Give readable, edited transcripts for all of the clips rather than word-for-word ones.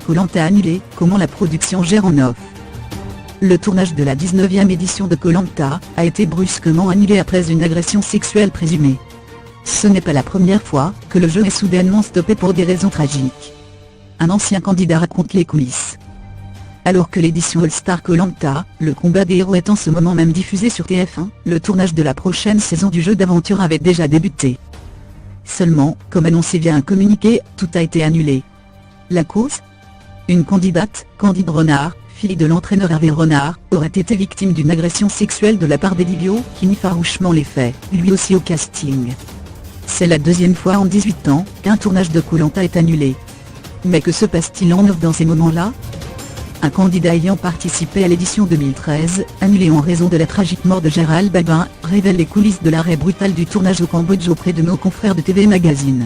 Koh-Lanta annulé, comment la production gère en off. Le tournage de la 19e édition de Koh-Lanta a été brusquement annulé après une agression sexuelle présumée. Ce n'est pas la première fois que le jeu est soudainement stoppé pour des raisons tragiques. Un ancien candidat raconte les coulisses. Alors que l'édition All-Star Koh-Lanta, le combat des héros est en ce moment même diffusé sur TF1, le tournage de la prochaine saison du jeu d'aventure avait déjà débuté. Seulement, comme annoncé via un communiqué, tout a été annulé. La cause ? Une candidate, Candide Renard, fille de l'entraîneur Hervé Renard, aurait été victime d'une agression sexuelle de la part d'Elivio, qui nie farouchement les faits, lui aussi au casting. C'est la deuxième fois en 18 ans qu'un tournage de Koh-Lanta est annulé. Mais que se passe-t-il en off dans ces moments-là ? Un candidat ayant participé à l'édition 2013, annulé en raison de la tragique mort de Gérald Babin, révèle les coulisses de l'arrêt brutal du tournage au Cambodge auprès de nos confrères de TV Magazine.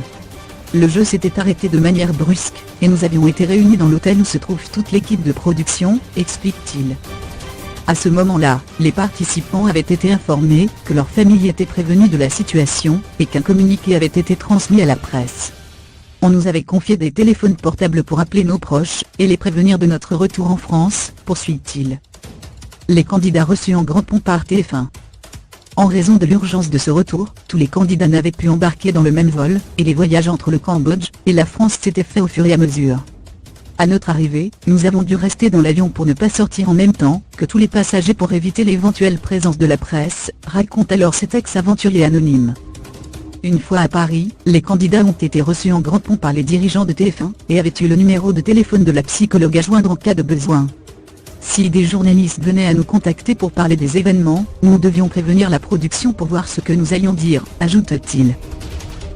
Le jeu s'était arrêté de manière brusque, et nous avions été réunis dans l'hôtel où se trouve toute l'équipe de production, explique-t-il. À ce moment-là, les participants avaient été informés que leur famille était prévenue de la situation, et qu'un communiqué avait été transmis à la presse. On nous avait confié des téléphones portables pour appeler nos proches, et les prévenir de notre retour en France, poursuit-il. Les candidats reçus en grand pompe par TF1. En raison de l'urgence de ce retour, tous les candidats n'avaient pu embarquer dans le même vol, et les voyages entre le Cambodge et la France s'étaient faits au fur et à mesure. À notre arrivée, nous avons dû rester dans l'avion pour ne pas sortir en même temps que tous les passagers pour éviter l'éventuelle présence de la presse, raconte alors cet ex-aventurier anonyme. Une fois à Paris, les candidats ont été reçus en grand pompe par les dirigeants de TF1, et avaient eu le numéro de téléphone de la psychologue à joindre en cas de besoin. Si des journalistes venaient à nous contacter pour parler des événements, nous devions prévenir la production pour voir ce que nous allions dire, ajoute-t-il.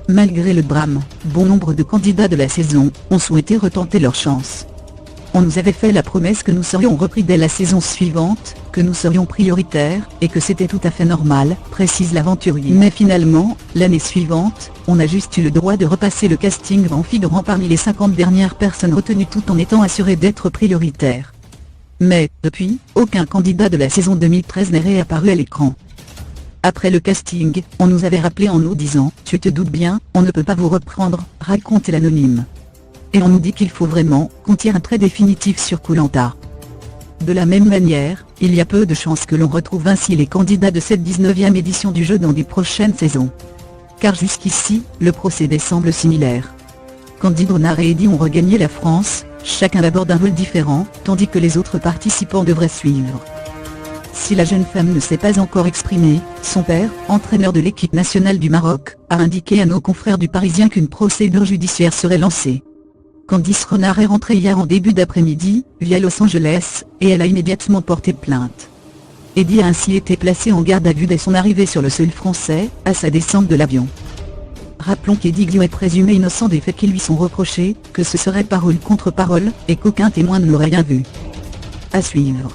Malgré le drame, bon nombre de candidats de la saison ont souhaité retenter leur chance. On nous avait fait la promesse que nous serions repris dès la saison suivante, que nous serions prioritaires, et que c'était tout à fait normal, précise l'aventurier. Mais finalement, l'année suivante, on a juste eu le droit de repasser le casting en figurant parmi les 50 dernières personnes retenues tout en étant assuré d'être prioritaire. Mais, depuis, aucun candidat de la saison 2013 n'est réapparu à l'écran. Après le casting, on nous avait rappelé en nous disant « Tu te doutes bien, on ne peut pas vous reprendre », raconte l'anonyme. Et on nous dit qu'il faut vraiment qu'on tire un trait définitif sur Koh-Lanta. De la même manière, il y a peu de chances que l'on retrouve ainsi les candidats de cette 19e édition du jeu dans des prochaines saisons. Car jusqu'ici, le procédé semble similaire. Candide Renard et Eddy ont regagné la France, chacun à bord d'un vol différent, tandis que les autres participants devraient suivre. Si la jeune femme ne s'est pas encore exprimée, son père, entraîneur de l'équipe nationale du Maroc, a indiqué à nos confrères du Parisien qu'une procédure judiciaire serait lancée. Candice Renard est rentrée hier en début d'après-midi, via Los Angeles, et elle a immédiatement porté plainte. Eddy a ainsi été placé en garde à vue dès son arrivée sur le sol français, à sa descente de l'avion. Rappelons qu'Eddy Glio est présumé innocent des faits qui lui sont reprochés, que ce serait parole contre parole, et qu'aucun témoin ne l'aurait rien vu. À suivre.